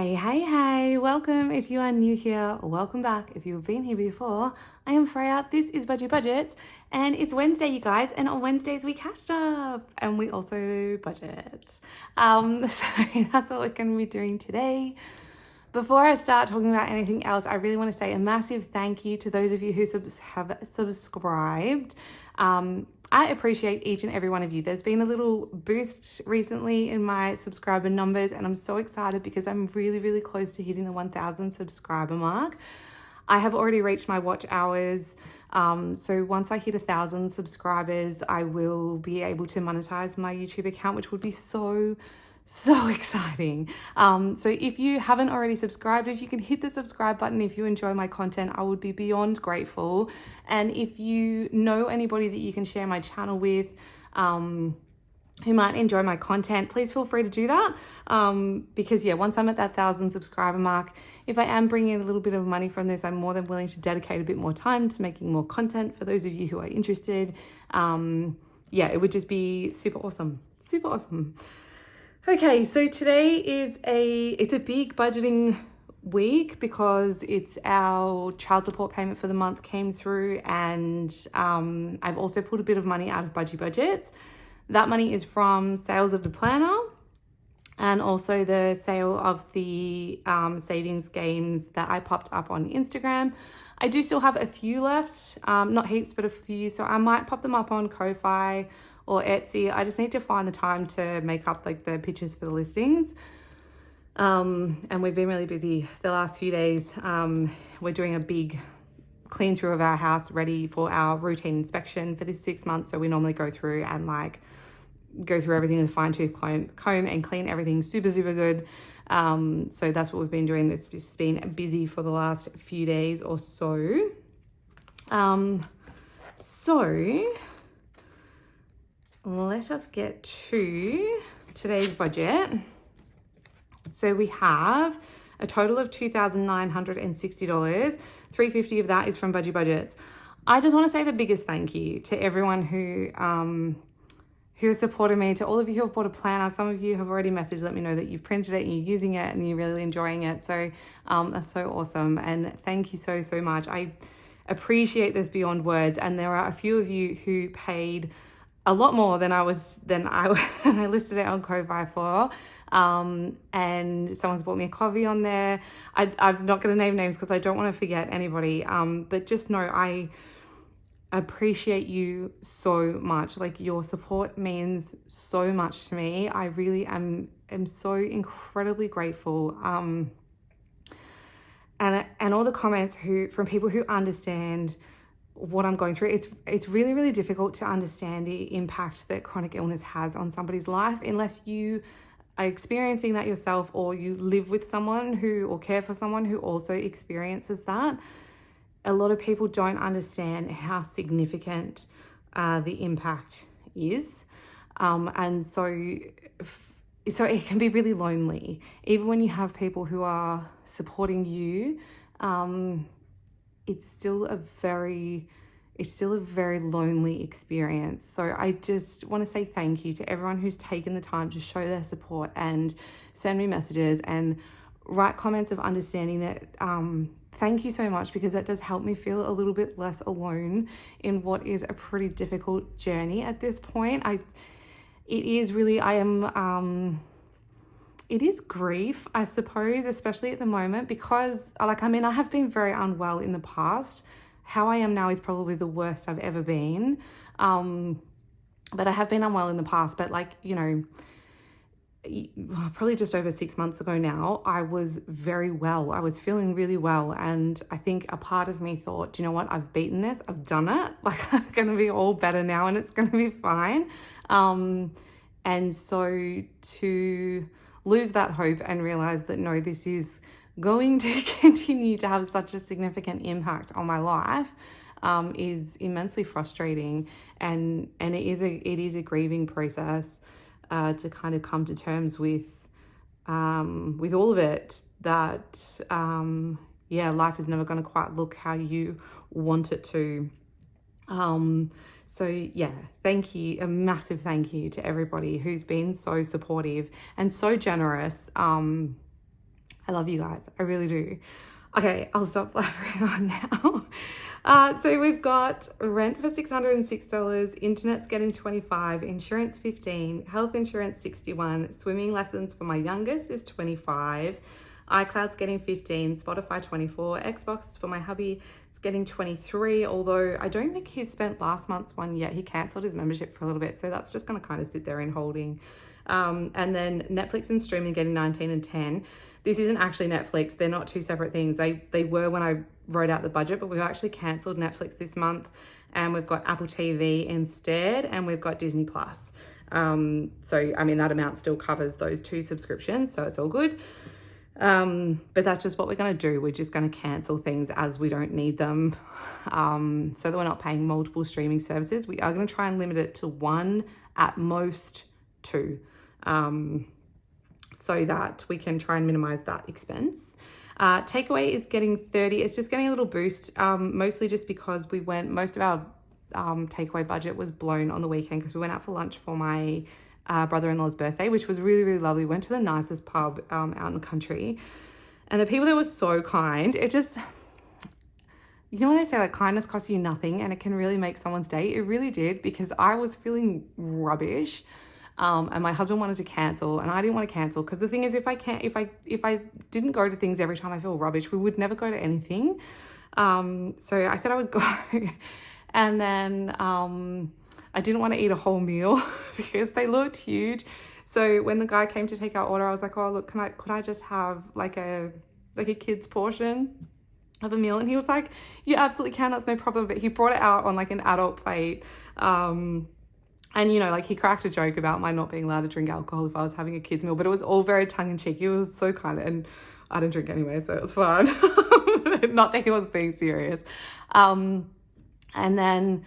Hey, welcome. If you are new here, welcome back. If you've been here before, I am Freya. This is Budgie Budgets, and it's Wednesday, you guys, and on Wednesdays we cash stuff, and we also budget. So that's what we're going to be doing today. Before I start talking about anything else, I really want to say a massive thank you to those of you who have subscribed. I appreciate each and every one of you. There's been a little boost recently in my subscriber numbers, and I'm so excited because I'm really close to hitting the 1,000 subscriber mark. I have already reached my watch hours. So once I hit 1,000 subscribers, I will be able to monetize my YouTube account, which would be so exciting. So if you haven't already subscribed, if you can hit the subscribe button, if you enjoy my content, I would be beyond grateful. And if you know anybody that you can share my channel with, who might enjoy my content, please feel free to do that. Because once I'm at that 1,000 subscriber mark, if I am bringing in a little bit of money from this, I'm more than willing to dedicate a bit more time to making more content for those of you who are interested. It would just be super awesome. Okay, so today is a big budgeting week because it's our child support payment for the month came through, and I've also pulled a bit of money out of Budgie Budgets. That money is from sales of the planner and also the sale of the savings games that I popped up on Instagram. I do still have a few left, not heaps, but a few, so I might pop them up on Ko-Fi or Etsy. I just need to find the time to make up like the pictures for the listings. And we've been really busy the last few days. We're doing a big clean through of our house, ready for our routine inspection for this 6 months. So we normally go through and go through everything with a fine-tooth comb and clean everything super good. So that's what we've been doing. It's just been busy for the last few days or so. Let us get to today's budget. So we have a total of $2,960. $350 of that is from Budgie Budgets. I just want to say the biggest thank you to everyone who has supported me, to all of you who have bought a planner. Some of you have already messaged, let me know that you've printed it and you're using it and you're really enjoying it. So that's so awesome. And thank you so much. I appreciate this beyond words. And there are a few of you who paid a lot more than I listed it on Ko-Fi for. And someone's bought me a coffee on there. I'm not going to name names because I don't want to forget anybody. But just know I appreciate you so much. Like, your support means so much to me. I really am so incredibly grateful. And all the comments from people who understand what I'm going through. It's really difficult to understand the impact that chronic illness has on somebody's life unless you are experiencing that yourself, or you live with someone or care for someone who also experiences that. A lot of people don't understand how significant the impact is. And so it can be really lonely. Even when you have people who are supporting you, it's still a very lonely experience. So I just want to say thank you to everyone who's taken the time to show their support and send me messages and write comments of understanding that. Thank you so much, because that does help me feel a little bit less alone in what is a pretty difficult journey at this point. It is grief, I suppose, especially at the moment, because I have been very unwell in the past. How I am now is probably the worst I've ever been. But I have been unwell in the past, but probably just over 6 months ago now, I was very well. I was feeling really well. And I think a part of me thought, do you know what? I've beaten this. I've done it. I'm going to be all better now and it's going to be fine. And so to lose that hope and realize that, no, this is going to continue to have such a significant impact on my life is immensely frustrating. And it is a grieving process to kind of come to terms with all of it, that life is never going to quite look how you want it to. Thank you, a massive thank you to everybody who's been so supportive and so generous I love you guys. I really do. Okay, I'll stop blabbering on now. So we've got rent for $606, internet's getting $25, insurance $15, health insurance $61, swimming lessons for my youngest is $25, iCloud's getting $15, Spotify $24, Xbox for my hubby is getting $23, although I don't think he's spent last month's one yet. He cancelled his membership for a little bit, so that's just going to kind of sit there in holding. And then Netflix and streaming getting $19 and $10. This isn't actually Netflix. They're not two separate things. They were when I wrote out the budget, but we've actually cancelled Netflix this month, and we've got Apple TV instead, and we've got Disney Plus. So, I mean, that amount still covers those two subscriptions, so it's all good. But that's just what we're going to do. We're just going to cancel things as we don't need them, so that we're not paying multiple streaming services. We are going to try and limit it to one, at most two, so that we can try and minimize that expense. Takeaway is getting 30. It's just getting a little boost, mostly just because most of our takeaway budget was blown on the weekend because we went out for lunch for my brother-in-law's birthday, which was really, really lovely. Went to the nicest pub out in the country, and the people there were so kind. It just, you know when they say like kindness costs you nothing and it can really make someone's day? It really did, because I was feeling rubbish. And my husband wanted to cancel, and I didn't want to cancel, because the thing is, if I didn't go to things every time I feel rubbish, we would never go to anything. So I said I would go, and then I didn't want to eat a whole meal because they looked huge. So when the guy came to take our order, I was like, oh look, could I just have like a kid's portion of a meal? And he was like, you absolutely can, that's no problem. But he brought it out on like an adult plate. And, you know, like he cracked a joke about my not being allowed to drink alcohol if I was having a kid's meal, but it was all very tongue-in-cheek. He was so kind, and I didn't drink anyway, so it was fine. Not that he was being serious. And then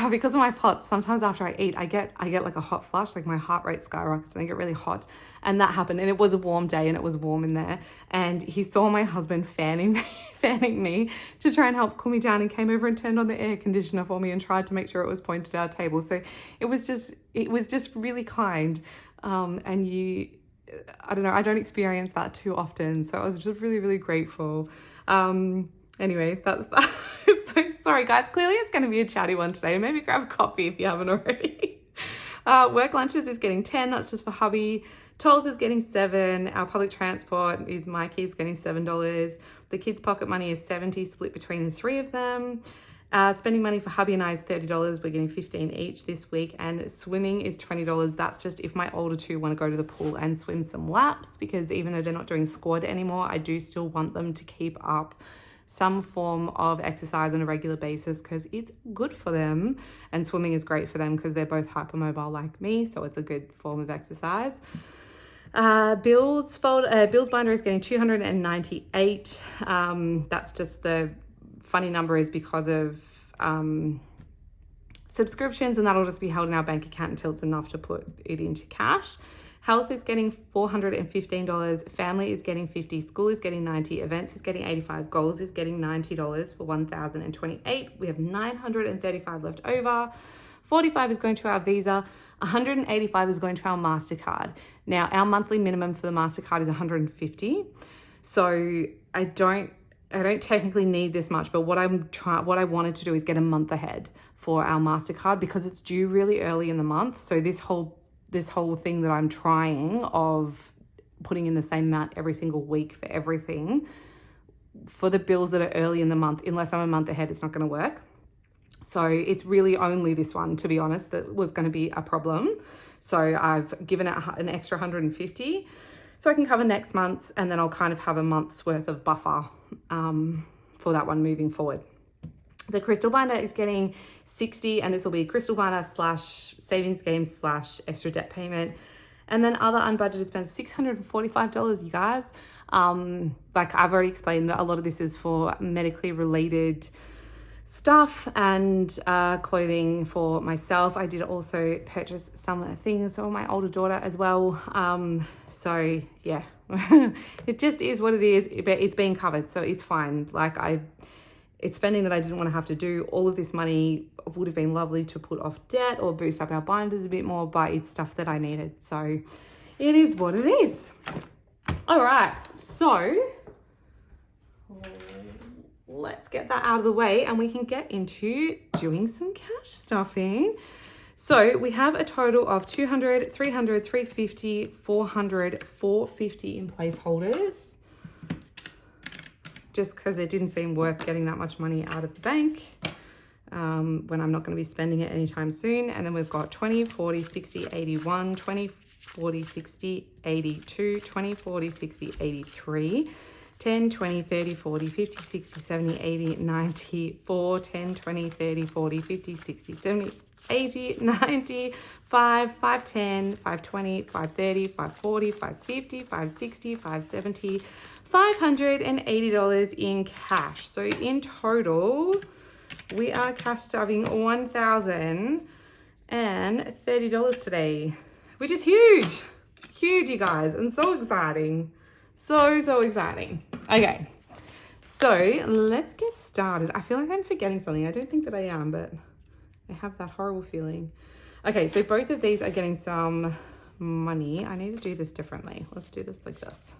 because of my POTS, sometimes after I eat, I get like a hot flush, like my heart rate skyrockets and I get really hot. And that happened, and it was a warm day and it was warm in there. And he saw my husband fanning me to try and help cool me down, and came over and turned on the air conditioner for me and tried to make sure it was pointed at our table. So it was just really kind. And I don't know, I don't experience that too often. So I was just really, really grateful. Anyway, that's that. So sorry guys, clearly it's going to be a chatty one today. Maybe grab a coffee if you haven't already. Work lunches is getting 10, that's just for hubby. Tolls is getting 7. Our public transport is Mikey's getting $7. The kids' pocket money is 70, split between the three of them. Spending money for hubby and I is $30. We're getting 15 each this week, and swimming is $20. That's just if my older two want to go to the pool and swim some laps, because even though they're not doing squad anymore, I do still want them to keep up some form of exercise on a regular basis, because it's good for them, and swimming is great for them because they're both hypermobile like me, so it's a good form of exercise. Bills binder is getting $298. That's just the funny number is because of subscriptions, and that'll just be held in our bank account until it's enough to put it into cash. Health is getting $415, family is getting $50, school is getting $90, events is getting $85, goals is getting $90 for $1,028. We have $935 left over. $45 is going to our Visa, $185 is going to our MasterCard. Now, our monthly minimum for the MasterCard is $150. So I don't technically need this much, but what I wanted to do is get a month ahead for our MasterCard, because it's due really early in the month. So this whole thing that I'm trying of putting in the same amount every single week for everything, for the bills that are early in the month, unless I'm a month ahead, it's not going to work. So it's really only this one, to be honest, that was going to be a problem. So I've given it an extra $150 so I can cover next month's, and then I'll kind of have a month's worth of buffer for that one moving forward. The crystal binder is getting $60, and this will be crystal binder / savings game / extra debt payment. And then other unbudgeted spends $645, you guys. Like I've already explained, a lot of this is for medically related stuff and clothing for myself. I did also purchase some things for my older daughter as well. So yeah, it just is what it is, but it's being covered, so it's fine. Like it's spending that I didn't want to have to do. All of this money would have been lovely to put off debt or boost up our binders a bit more, but it's stuff that I needed. So it is what it is. All right, so let's get that out of the way and we can get into doing some cash stuffing. So we have a total of 200, 300, 350, 400, 450 in placeholders. Just because it didn't seem worth getting that much money out of the bank when I'm not going to be spending it anytime soon. And then we've got 20, 40, 60, 81, 20, 40, 60, 82, 20, 40, 60, 83, 10, 20, 30, 40, 50, 60, 70, 80, 90, 4, 10, 20, 30, 40, 50, 60, 70, 80, 90, 5, 510, 520, 530, 540, 550, 560, 570, $580 in cash. So in total, we are cash stuffing $1,030 today, which is huge. Huge, you guys, and so exciting. So exciting. Okay, so let's get started. I feel like I'm forgetting something. I don't think that I am, but I have that horrible feeling. Okay, so both of these are getting some money. I need to do this differently. Let's do this like this.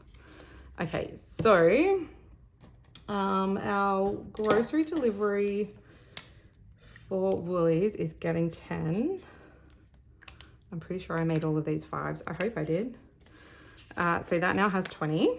Okay, so our grocery delivery for Woolies is getting 10. I'm pretty sure I made all of these 5s. I hope I did. So that now has 20.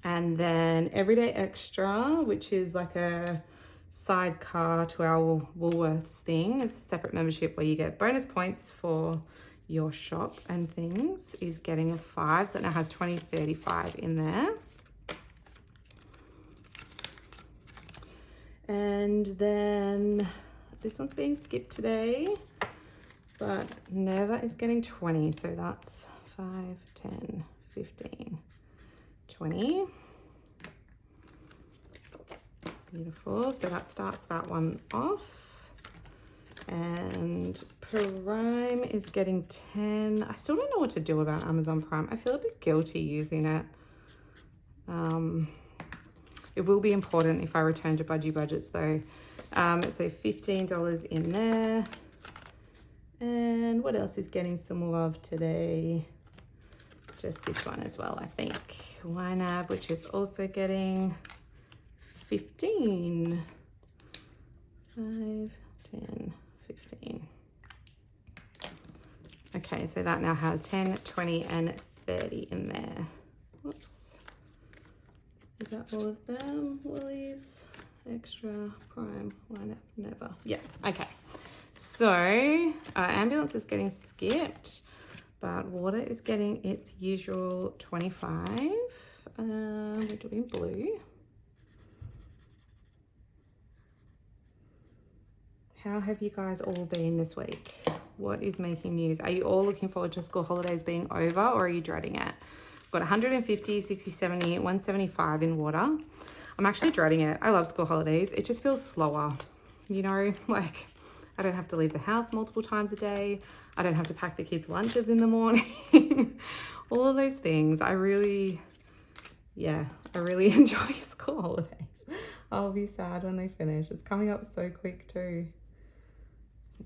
And then Everyday Extra, which is like a sidecar to our Woolworths thing. It's a separate membership where you get bonus points for your shop and things, is getting a 5. So that now has 20, 35 in there. And then this one's being skipped today, but Neva is getting 20. So that's 5, 10, 15, 20. Beautiful. So that starts that one off. And Prime is getting 10. I still don't know what to do about Amazon Prime. I feel a bit guilty using it. It will be important if I return to Budgie budgets though. So $15 in there. And what else is getting some love today? Just this one as well, I think. YNAB, which is also getting 15. 5, 10, 15. Okay, so that now has 10, 20, and 30 in there. Whoops. Is that all of them? Woolies, Extra, Prime, YNAB, Never. Yes, okay. So ambulance is getting skipped, but water is getting its usual 25. We're doing blue. How have you guys all been this week? What is making news? Are you all looking forward to school holidays being over, or are you dreading it? I've got 150, 60, 70, 175 in water. I'm actually dreading it. I love school holidays. It just feels slower, you know, like I don't have to leave the house multiple times a day. I don't have to pack the kids' lunches in the morning. All of those things. I really enjoy school holidays. I'll be sad when they finish. It's coming up so quick too.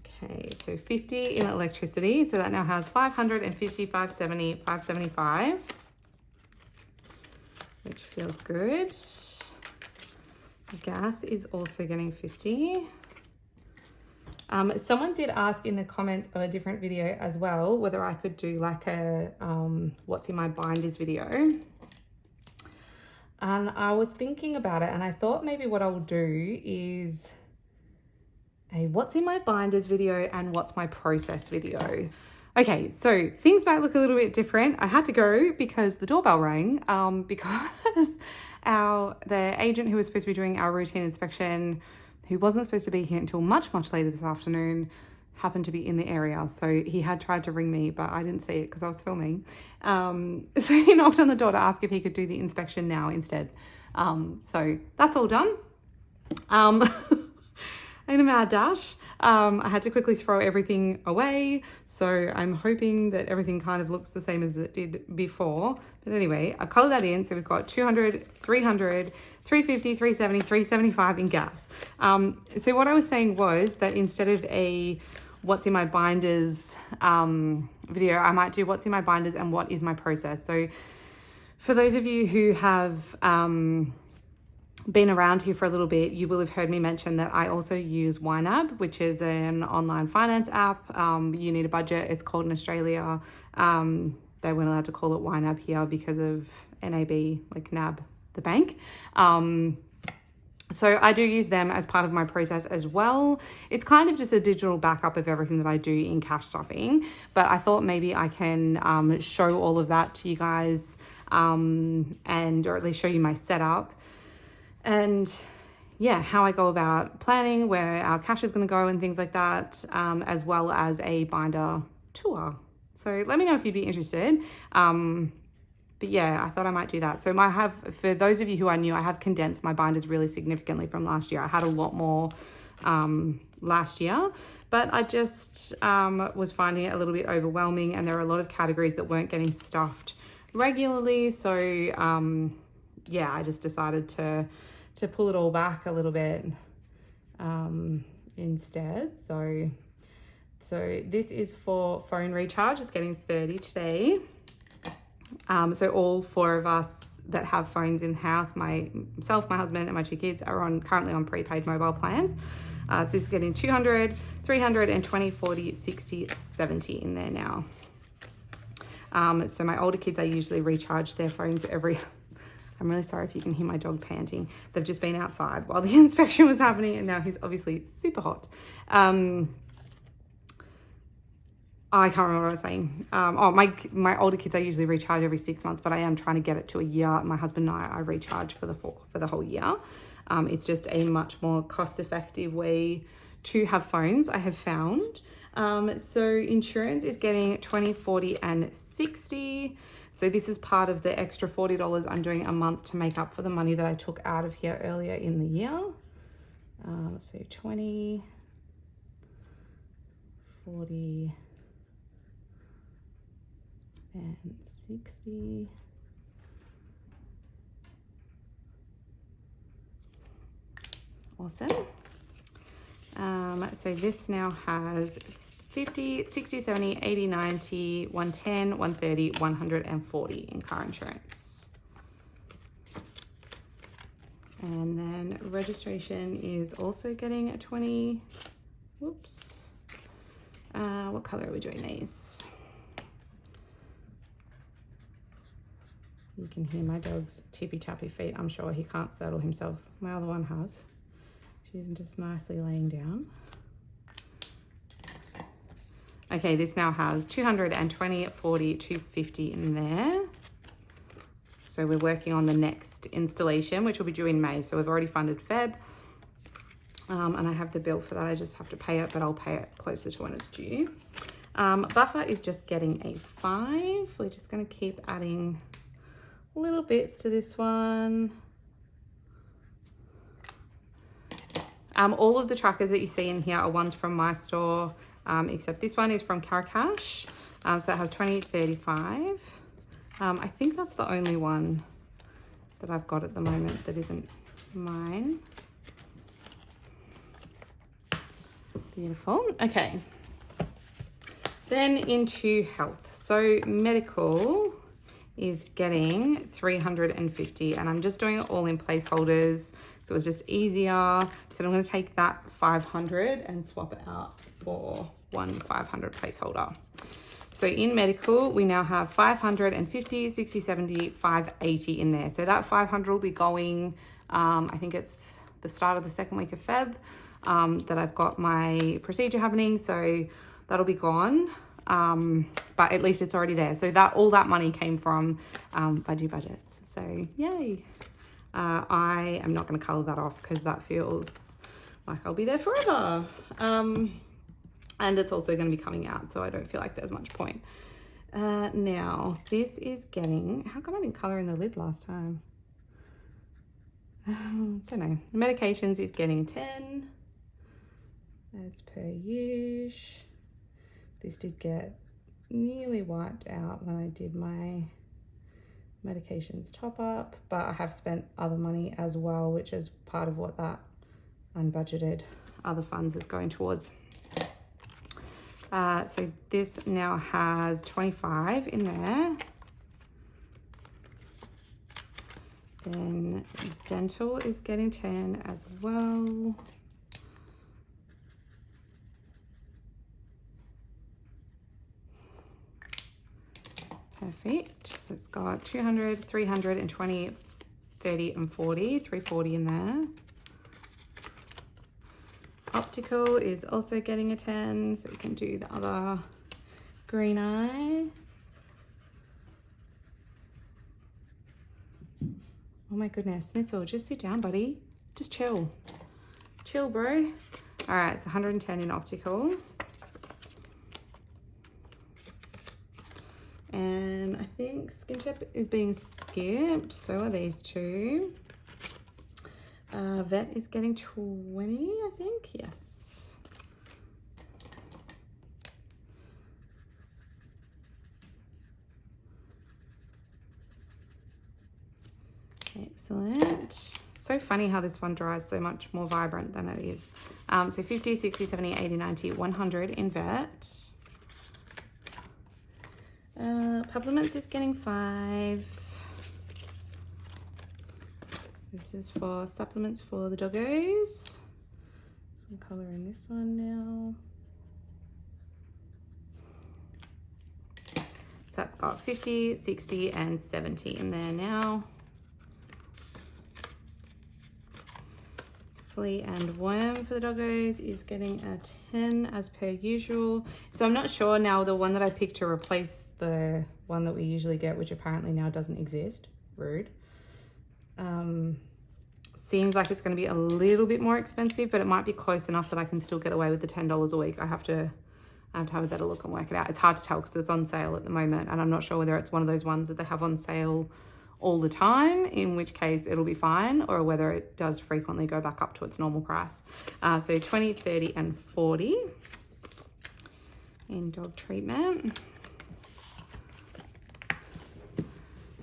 Okay, so 50 in electricity. So that now has 550, 570, 575, which feels good. Gas is also getting 50. Someone did ask in the comments of a different video as well whether I could do like a what's in my binders video. And I was thinking about it, and I thought maybe what I'll do is a what's in my binders video and what's my process videos. Okay, so things might look a little bit different. I had to go because the doorbell rang because the agent who was supposed to be doing our routine inspection, who wasn't supposed to be here until much later this afternoon, happened to be in the area. So he had tried to ring me, but I didn't see it because I was filming. So he knocked on the door to ask if he could do the inspection now instead. So that's all done. In a mad dash, I had to quickly throw everything away. So I'm hoping that everything kind of looks the same as it did before. But anyway, I colored that in. So we've got 200, 300, 350, 370, 375 in gas. So what I was saying was that instead of a what's in my binders video, I might do what's in my binders and what is my process. So for those of you who have been around here for a little bit, you will have heard me mention that I also use YNAB, which is an online finance app. You need a budget. It's called in Australia. They weren't allowed to call it YNAB here because of NAB, like NAB, the bank. So I do use them as part of my process as well. It's kind of just a digital backup of everything that I do in cash stuffing, but I thought maybe I can show all of that to you guys, or at least show you my setup and yeah, how I go about planning, where our cash is going to go and things like that, as well as a binder tour. So let me know if you'd be interested. But yeah, I thought I might do that. So for those of you who are new, I have condensed my binders really significantly from last year. I had a lot more last year, but I just was finding it a little bit overwhelming, and there are a lot of categories that weren't getting stuffed regularly. So yeah, I just decided to pull it all back a little bit instead. So this is for phone recharge. It's getting 30 today. So all four of us that have phones in house, myself, my husband and my 2 kids are currently on prepaid mobile plans. So this is getting 200, 300 and 20, 40, 60, 70 in there now. So my older kids, I usually recharge their phones I'm really sorry if you can hear my dog panting. They've just been outside while the inspection was happening, and now he's obviously super hot. I can't remember what I was saying. My older kids, I usually recharge every 6 months, but I am trying to get it to a year. My husband and I recharge for the whole year. It's just a much more cost-effective way to have phones, I have found. So insurance is getting 20, 40 and 60. So this is part of the extra $40 I'm doing a month to make up for the money that I took out of here earlier in the year. So 20, 40 and 60. Awesome. So this now has 50, 60, 70, 80, 90, 110, 130, 140 in car insurance. And then registration is also getting a 20. Whoops. What color are we doing these? You can hear my dog's tippy-tappy feet. I'm sure he can't settle himself. My other one has. She's just nicely laying down. Okay, this now has 220, 40, 250 in there. So we're working on the next installation, which will be due in May. So we've already funded Feb. And I have the bill for that. I just have to pay it, but I'll pay it closer to when it's due. Buffer is just getting a 5. We're just going to keep adding little bits to this one. All of the trackers that you see in here are ones from my store, except this one is from Caracash. So that has 20, 35. I think that's the only one that I've got at the moment that isn't mine. Beautiful. Okay. Then into health. So medical is getting 350, and I'm just doing it all in placeholders, so it's just easier. So I'm going to take that 500 and swap it out for one 500 placeholder. So in medical, we now have 550, 60, 70, 580 in there. So that 500 will be going, I think it's the start of the second week of Feb that I've got my procedure happening. So that'll be gone. But at least it's already there. So that all that money came from Budgie budgets. So yay. I am not going to color that off because that feels like I'll be there forever. And it's also going to be coming out, so I don't feel like there's much point. Now this is getting, how come I didn't color in the lid last time? Don't know. Medications is getting 10 as per usual. This did get nearly wiped out when I did my medications top up, but I have spent other money as well, which is part of what that unbudgeted other funds is going towards. So this now has 25 in there. Then dental is getting 10 as well. Perfect. So it's got 200, 320, 30 and 40, 340 in there. Optical is also getting a 10, so we can do the other green eye. Oh my goodness, Snitzel, just sit down, buddy. Just chill. Chill, bro. All right, it's 110 in optical. And I think skin tip is being skipped, so are these two. Vet is getting 20, I think, yes. Excellent. So funny how this one dries so much more vibrant than it is. So 50, 60, 70, 80, 90, 100 in vet. Supplements is getting 5. This is for supplements for the doggos. I'm colouring this one now. So that's got 50, 60 and 70 in there now. Flea and worm for the doggos is getting a 10 as per usual. So I'm not sure now, the one that I picked to replace the one that we usually get, which apparently now doesn't exist. Rude. Seems like it's going to be a little bit more expensive, but it might be close enough that I can still get away with the $10 a week. I have to have a better look and work it out. It's hard to tell because it's on sale at the moment, and I'm not sure whether it's one of those ones that they have on sale all the time, in which case it'll be fine, or whether it does frequently go back up to its normal price. So 20, 30 and 40 in dog treatment.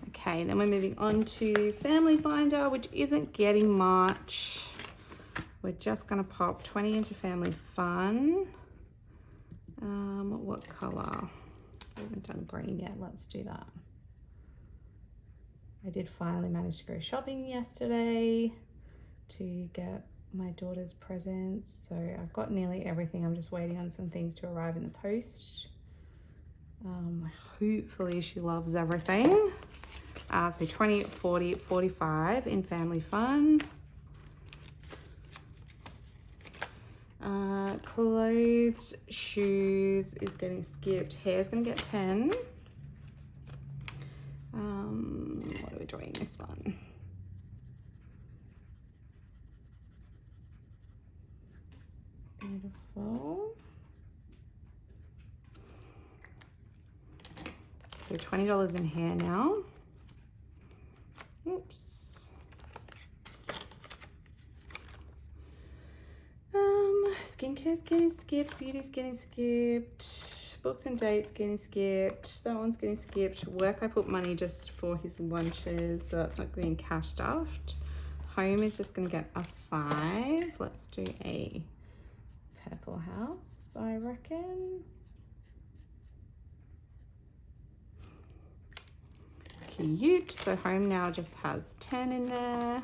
Okay, then we're moving on to family finder, which isn't getting much. We're just gonna pop 20 into family fun. What color? We haven't done green yet, let's do that. I did finally manage to go shopping yesterday to get my daughter's presents. So I've got nearly everything. I'm just waiting on some things to arrive in the post. Hopefully she loves everything. So 20, 40, 45 in family fun. Clothes, shoes is getting skipped. Hair is going to get 10. What are we doing this one? Beautiful. So $20 in hair now. Oops. Skincare's getting skipped, beauty's getting skipped, books and dates getting skipped, that one's getting skipped. Work, I put money just for his lunches, so that's not being cash stuffed. Home is just gonna get a 5. Let's do a purple house, I reckon. Cute. So home now just has 10 in there.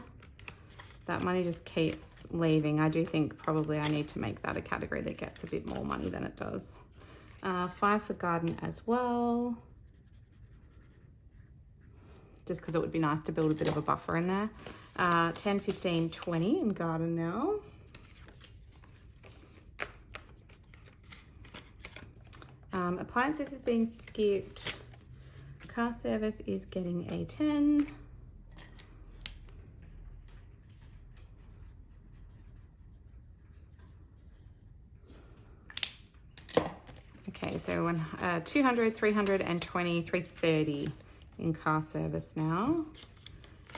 That money just keeps leaving. I do think probably I need to make that a category that gets a bit more money than it does. 5 for garden as well. Just because it would be nice to build a bit of a buffer in there. 10, 15, 20 in garden now. Appliances is being skipped. Car service is getting a 10. Okay, so 200, 320, 330 in car service now,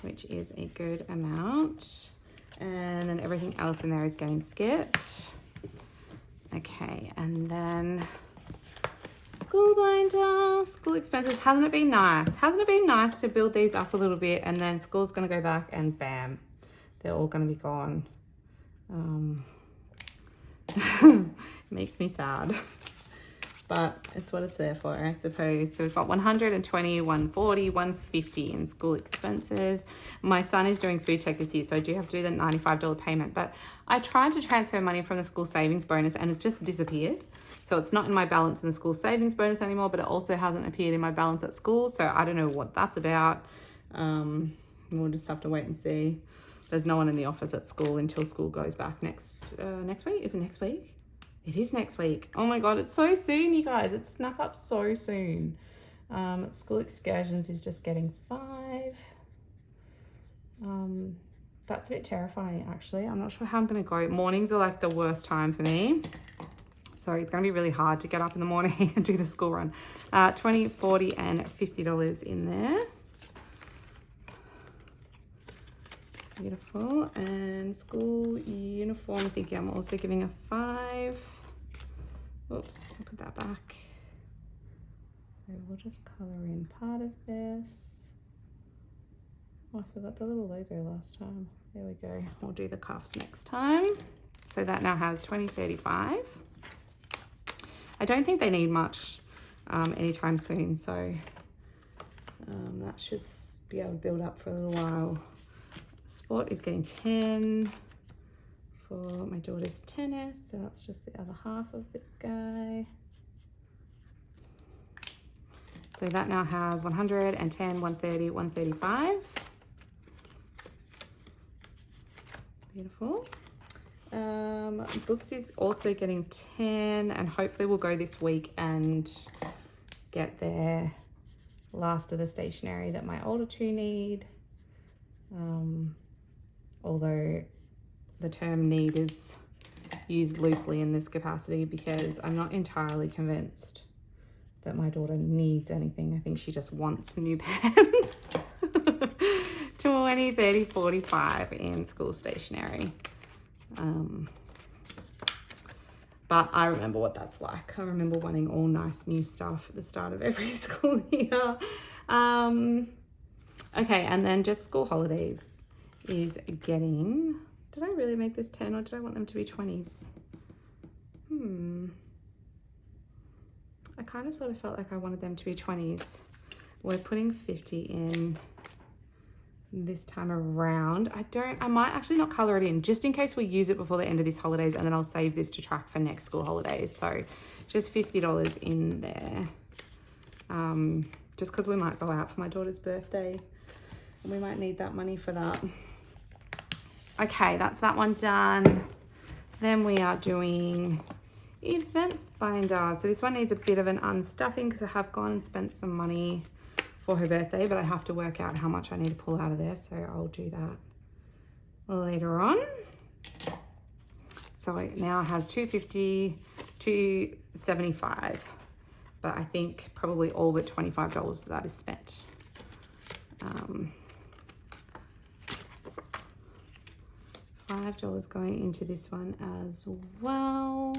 which is a good amount. And then everything else in there is getting skipped. Okay, and then school binder, school expenses. Hasn't it been nice? Hasn't it been nice to build these up a little bit, and then school's going to go back and bam, they're all going to be gone. Makes me sad. but it's what it's there for, I suppose. So we've got 120, 140, 150 in school expenses. My son is doing food tech this year, so I do have to do the $95 payment, but I tried to transfer money from the school savings bonus and it's just disappeared. So it's not in my balance in the school savings bonus anymore, but it also hasn't appeared in my balance at school. So I don't know what that's about. We'll just have to wait and see. There's no one in the office at school until school goes back next week. Is it next week? It is next week. Oh my God, it's so soon, you guys. It snuck up so soon. School excursions is just getting 5. That's a bit terrifying, actually. I'm not sure how I'm going to go. Mornings are like the worst time for me. So it's going to be really hard to get up in the morning and do the school run. $20, $40, and $50 in there. Beautiful. And school uniform, I think I'm also giving a 5. Oops, I'll put that back. So we'll just colour in part of this. Oh, I forgot the little logo last time. There we go. We'll do the cuffs next time. So that now has 20, 35. I don't think they need much anytime soon, so that should be able to build up for a little while. Sport is getting 10 for my daughter's tennis, so that's just the other half of this guy. So that now has 110, 130, 135. Beautiful. Books is also getting 10, and hopefully we'll go this week and get their last of the stationery that my older two need. Although the term need is used loosely in this capacity because I'm not entirely convinced that my daughter needs anything. I think she just wants new pens. 20, 30, 45 in school stationery. But I remember what that's like. I remember wanting all nice new stuff at the start of every school year. Okay, and then just school holidays is getting... Did I really make this 10 or did I want them to be 20s? I kind of sort of felt like I wanted them to be 20s. We're putting 50 in this time around. I might actually not color it in just in case we use it before the end of these holidays, and then I'll save this to track for next school holidays. So just $50 in there. Just because we might go out for my daughter's birthday and we might need that money for that. Okay, that's that one done. Then we are doing events binder. So this one needs a bit of an unstuffing because I have gone and spent some money for her birthday, but I have to work out how much I need to pull out of there. So I'll do that later on. So it now has $250, $275, but I think probably all but $25 of that is spent. $5 going into this one as well.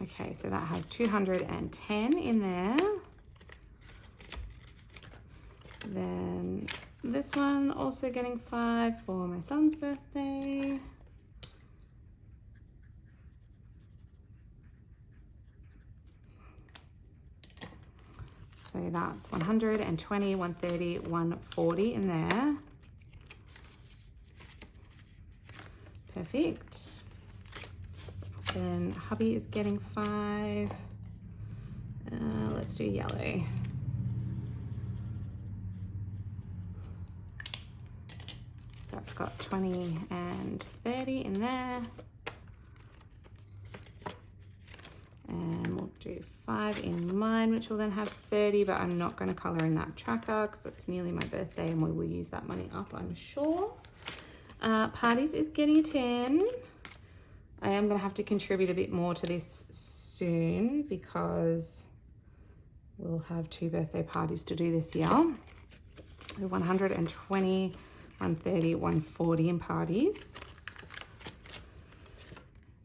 Okay, so that has 210 in there. Then this one also getting 5 for my son's birthday. So that's 120, 130, 140 in there. Perfect. Then hubby is getting 5. Let's do yellow. So that's got 20 and 30 in there. And we'll do 5 in mine, which will then have 30, but I'm not going to color in that tracker because it's nearly my birthday and we will use that money up, I'm sure. Parties is getting a 10. I am going to have to contribute a bit more to this soon because we'll have 2 birthday parties to do this year. 120, 130, 140 in parties.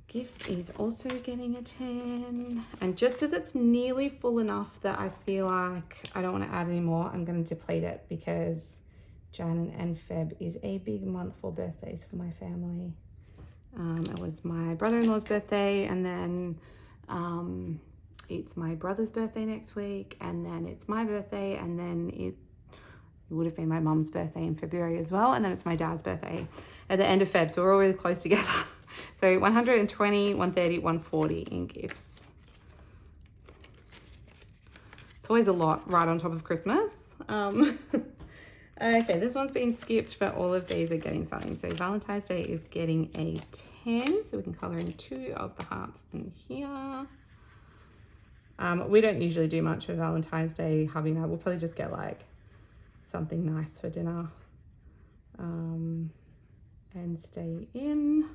Gifts is also getting a 10. And just as it's nearly full enough that I feel like I don't want to add any more, I'm going to deplete it because it Jan and Feb is a big month for birthdays for my family. It was my brother-in-law's birthday, and then it's my brother's birthday next week, and then it's my birthday, and then it would have been my mum's birthday in February as well, and then it's my dad's birthday at the end of Feb, so we're all really close together. So 120, 130, 140 in gifts. It's always a lot right on top of Christmas. Okay, this one's been skipped, but all of these are getting something. So Valentine's Day is getting a 10, so we can colour in 2 of the hearts in here. We don't usually do much for Valentine's Day, hubby and I. We'll probably just get like something nice for dinner and stay in.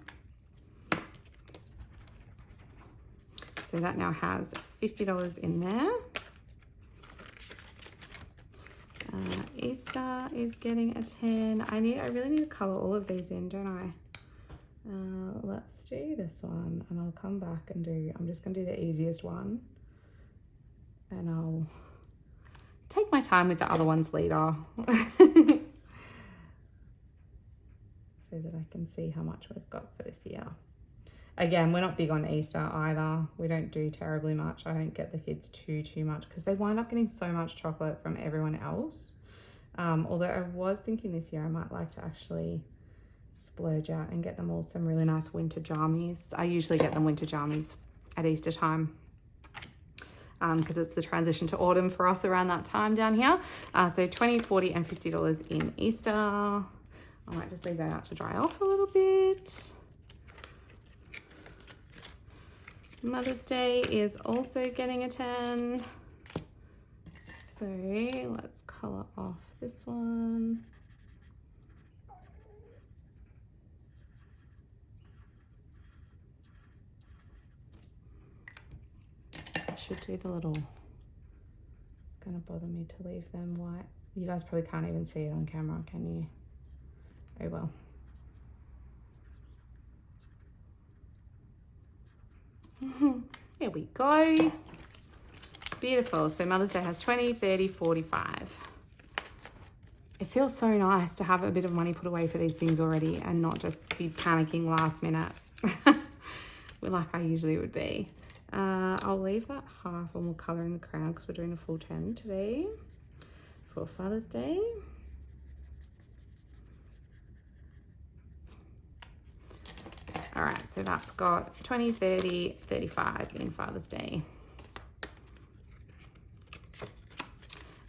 So that now has $50 in there. Easter is getting a 10. I really need to colour all of these in, don't I? Let's do this one, and I'll come back and I'm just going to do the easiest one. And I'll take my time with the other ones later. So that I can see how much we've got for this year. Again, we're not big on Easter either. We don't do terribly much. I don't get the kids too much because they wind up getting so much chocolate from everyone else. Although I was thinking this year I might like to actually splurge out and get them all some really nice winter jammies. I usually get them winter jammies at Easter time because it's the transition to autumn for us around that time down here. So $20, $40 and $50 in Easter. I might just leave that out to dry off a little bit. Mother's Day is also getting a 10. So let's colour off this one. I should do the little, it's going to bother me to leave them white. You guys probably can't even see it on camera, can you? Oh well. There we go. Beautiful. So Mother's Day has 20, 30, 45. It feels so nice to have a bit of money put away for these things already and not just be panicking last minute like I usually would be. I'll leave that half and we'll colour in the crown because we're doing a full 10 today for Father's Day. All right, so that's got 20, 30, 35 in Father's Day.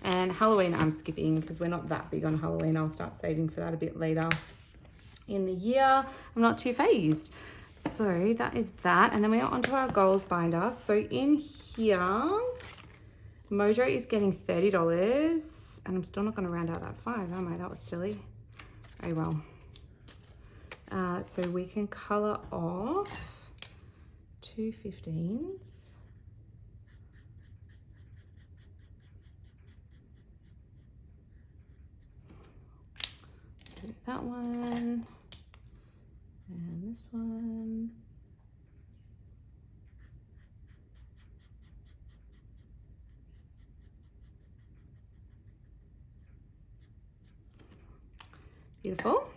And Halloween I'm skipping because we're not that big on Halloween. I'll start saving for that a bit later in the year. I'm not too phased. So that is that. And then we're onto our goals binder. So in here, Mojo is getting $30. And I'm still not going to round out that 5, am I? That was silly. Oh well. So we can colour off 2 15s. Do that one and this one. Beautiful.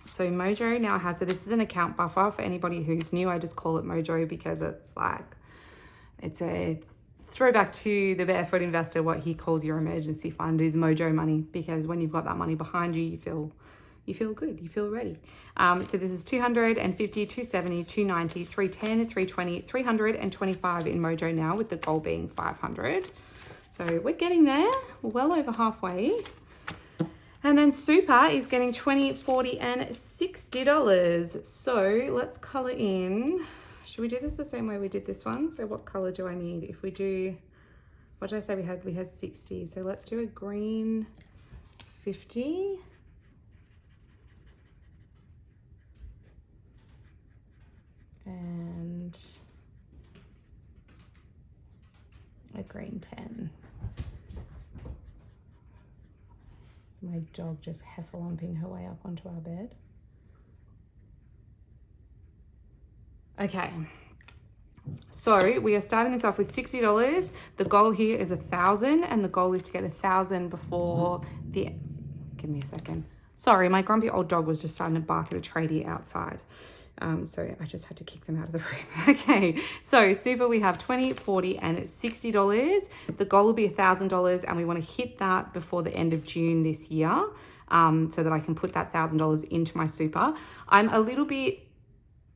So Mojo now has, so this is an account buffer for anybody who's new. I just call it Mojo because it's like, it's a throwback to the Barefoot Investor. What he calls your emergency fund is Mojo money, because when you've got that money behind you, you feel good, you feel ready. So this is 250, 270, 290, 310, 320, 325 in Mojo now, with the goal being 500. So we're getting there, well over halfway. And then Super is getting 20, 40, and $60. So let's colour in. Should we do this the same way we did this one? So what colour do I need? If we do, what did I say we had? We had 60. So let's do a green 50. And a green 10. My dog just heffalomping her way up onto our bed. Okay, so we are starting this off with $60. The goal here is 1,000, and the goal is to get 1,000 before the, Give me a second. Sorry, my grumpy old dog was just starting to bark at a tradie outside. So I just had to kick them out of the room. Okay, so super, we have $20, $40, and $60. The goal will be $1,000, and we want to hit that before the end of June this year, so that I can put that $1,000 into my super. I'm a little bit,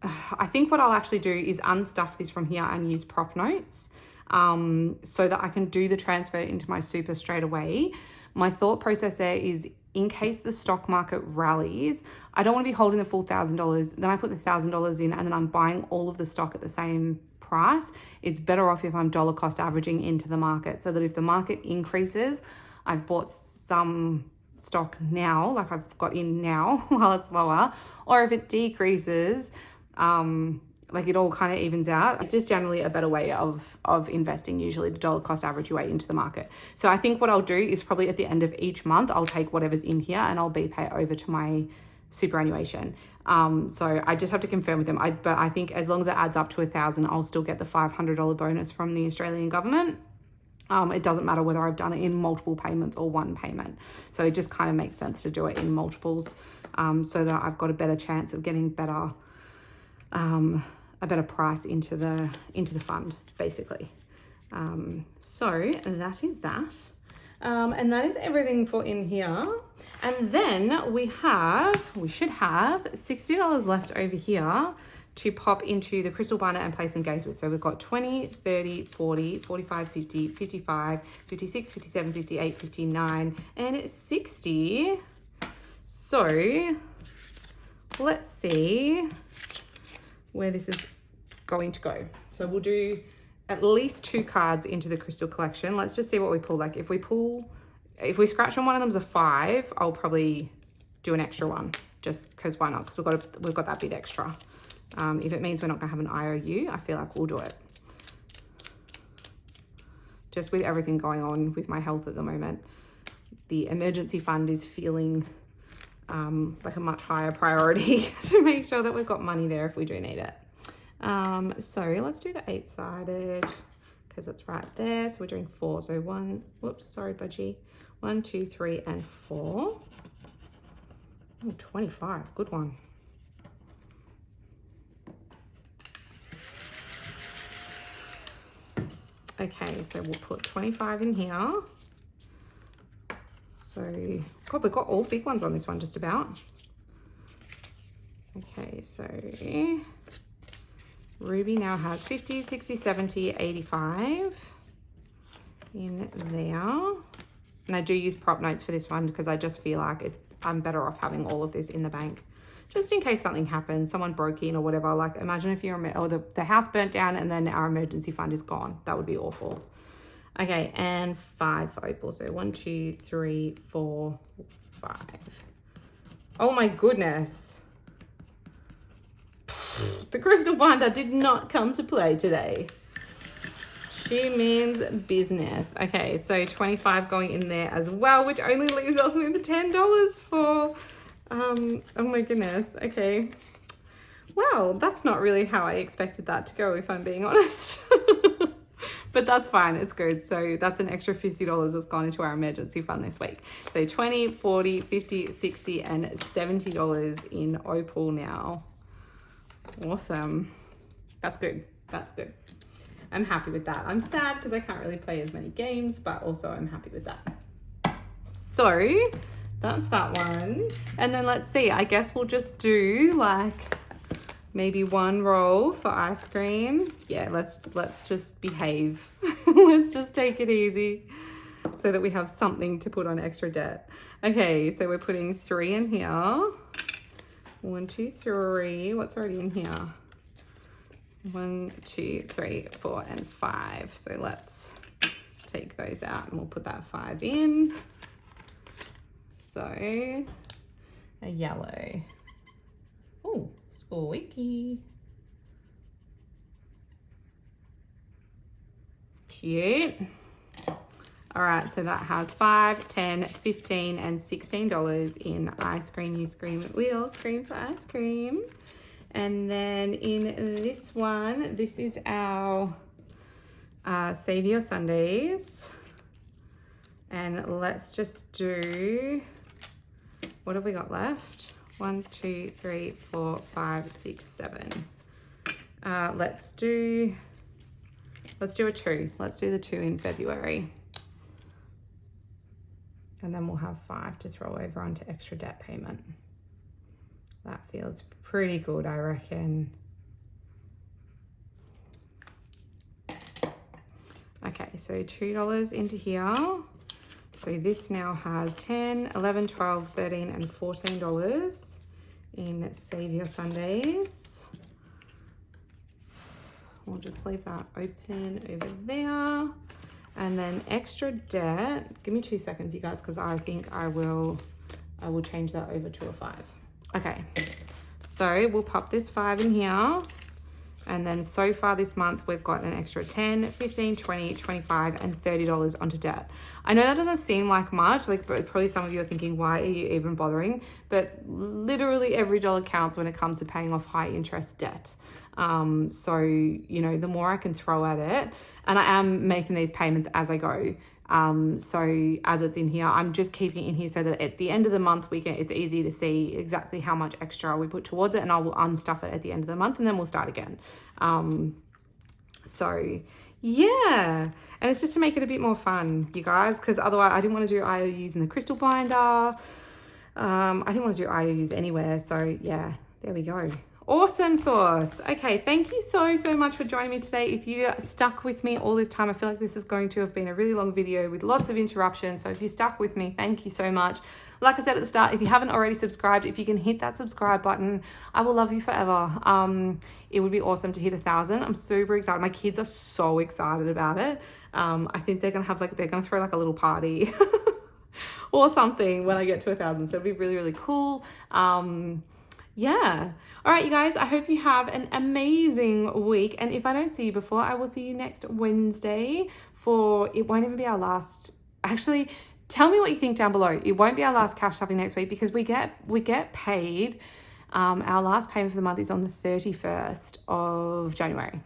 I think what I'll actually do is unstuff this from here and use prop notes, so that I can do the transfer into my super straight away. My thought process there is, in case the stock market rallies, I don't want to be holding the full $1,000. Then I put the $1,000 in and then I'm buying all of the stock at the same price. It's better off if I'm dollar cost averaging into the market, so that if the market increases, I've bought some stock now, like I've got in now while it's lower, or if it decreases, like it all kind of evens out. It's just generally a better way of investing, usually the dollar cost average your way into the market. So I think what I'll do is probably at the end of each month, I'll take whatever's in here and I'll BPay it over to my superannuation. So I just have to confirm with them. But I think as long as it adds up to 1,000, I'll still get the $500 bonus from the Australian government. It doesn't matter whether I've done it in multiple payments or one payment. So it just kind of makes sense to do it in multiples, so that I've got a better chance of getting a better price into the fund, basically. So that is that. And that is everything for in here. And then we should have $60 left over here to pop into the crystal binder and play some games with. So we've got 20, 30, 40, 45, 50, 55, 56, 57, 58, 59, and it's 60. So let's see where this is going to go. So we'll do at least 2 cards into the crystal collection. Let's just see what we pull. Like if we scratch on one of them's a 5, I'll probably do an extra one, just because why not? Because we've got that bit extra. If it means we're not gonna have an IOU, I feel like we'll do it. Just with everything going on with my health at the moment, the emergency fund is feeling like a much higher priority to make sure that we've got money there if we do need it. So let's do the 8-sided because it's right there. So we're doing 4. So 1, whoops, sorry, Budgie. 1, 2, 3, and 4. Oh, 25, good one. Okay, so we'll put 25 in here. So, God, we've got all big ones on this one, just about. Okay, so Ruby now has 50, 60, 70, 85 in there. And I do use prop notes for this one because I just feel like I'm better off having all of this in the bank, just in case something happens, someone broke in or whatever. Like imagine if the house burnt down and then our emergency fund is gone. That would be awful. Okay, and 5 for Opal. So 1, 2, 3, 4, 5. Oh my goodness. The crystal binder did not come to play today. She means business. Okay, so 25 going in there as well, which only leaves us with $10 for, oh my goodness. Okay. Wow, that's not really how I expected that to go, if I'm being honest. But that's fine, it's good. So that's an extra $50 that's gone into our emergency fund this week. So 20, 40, 50, 60, and $70 in Opal now. Awesome. That's good. That's good. I'm happy with that. I'm sad because I can't really play as many games, but also I'm happy with that. So that's that one. And then let's see, I guess we'll just do like maybe 1 roll for ice cream. Yeah, let's just behave. Let's just take it easy so that we have something to put on extra debt. Okay, so we're putting 3 in here. 1, 2, 3. What's already in here? 1, 2, 3, 4, and 5. So let's take those out and we'll put that 5 in. So a yellow. Oh, squeaky. Cute. All right, so that has 5, 10, 15, and $16 in ice cream. You scream, we all scream for ice cream. And then in this one, this is our Save Your Sundays. And let's just do what have we got left? 1, 2, 3, 4, 5, 6, 7. Let's do a 2. Let's do the 2 in February. And then we'll have 5 to throw over onto extra debt payment. That feels pretty good, I reckon. Okay, so $2 into here. So this now has 10, 11, 12, 13, and $14 in Save Your Sundays. We'll just leave that open over there. And then extra debt. Give me 2 seconds, you guys, because I think I will change that over to a 5. Okay, so we'll pop this 5 in here. And then so far this month, we've got an extra 10, 15, 20, 25, and $30 onto debt. I know that doesn't seem like much, like probably some of you are thinking, why are you even bothering? But literally every dollar counts when it comes to paying off high interest debt. So, you know, the more I can throw at it, and I am making these payments as I go. So as it's in here, I'm just keeping it in here so that at the end of the month, it's easy to see exactly how much extra we put towards it, and I will unstuff it at the end of the month, and then we'll start again. So yeah, and it's just to make it a bit more fun, you guys, because otherwise I didn't want to do IOUs in the crystal binder. I didn't want to do IOUs anywhere. So yeah, there we go. Awesome sauce. Okay, thank you so much for joining me today. If you stuck with me all this time, I feel like this is going to have been a really long video with lots of interruptions. So if you stuck with me, thank you so much. Like I said at the start, if you haven't already subscribed, if you can hit that subscribe button, I will love you forever. It would be awesome to hit 1,000. I'm super excited. My kids are so excited about it. I think they're gonna throw like a little party or something when I get to 1,000. So it'll be really cool. Yeah. All right, you guys, I hope you have an amazing week. And if I don't see you before, I will see you next Wednesday it won't even be our last, actually, tell me what you think down below. It won't be our last cash stuffing next week because we get paid. Our last payment for the month is on the 31st of January.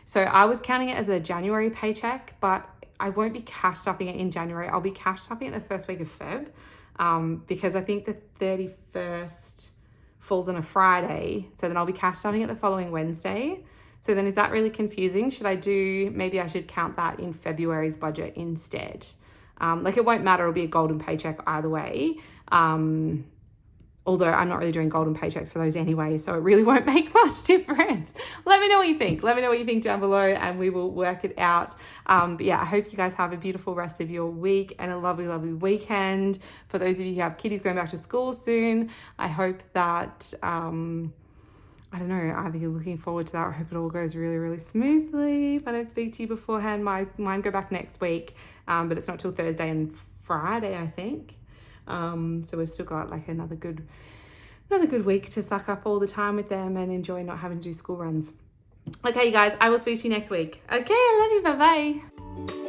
So I was counting it as a January paycheck, but I won't be cash stuffing it in January. I'll be cash stuffing it the first week of Feb, because I think the 31st falls on a Friday. So then I'll be cash stuffing it the following Wednesday. So then is that really confusing? Maybe I should count that in February's budget instead. Like it won't matter, it'll be a golden paycheck either way. Although I'm not really doing golden paychecks for those anyway, so it really won't make much difference. Let me know what you think. Let me know what you think down below and we will work it out. But yeah, I hope you guys have a beautiful rest of your week and a lovely weekend. For those of you who have kiddies going back to school soon, I hope that, I don't know, either you're looking forward to that or I hope it all goes really smoothly. If I don't speak to you beforehand, mine go back next week, but it's not till Thursday and Friday, I think. So we've still got like another good week to suck up all the time with them and enjoy not having to do school runs. Okay, you guys, I will speak to you next week. Okay, I love you. Bye-bye.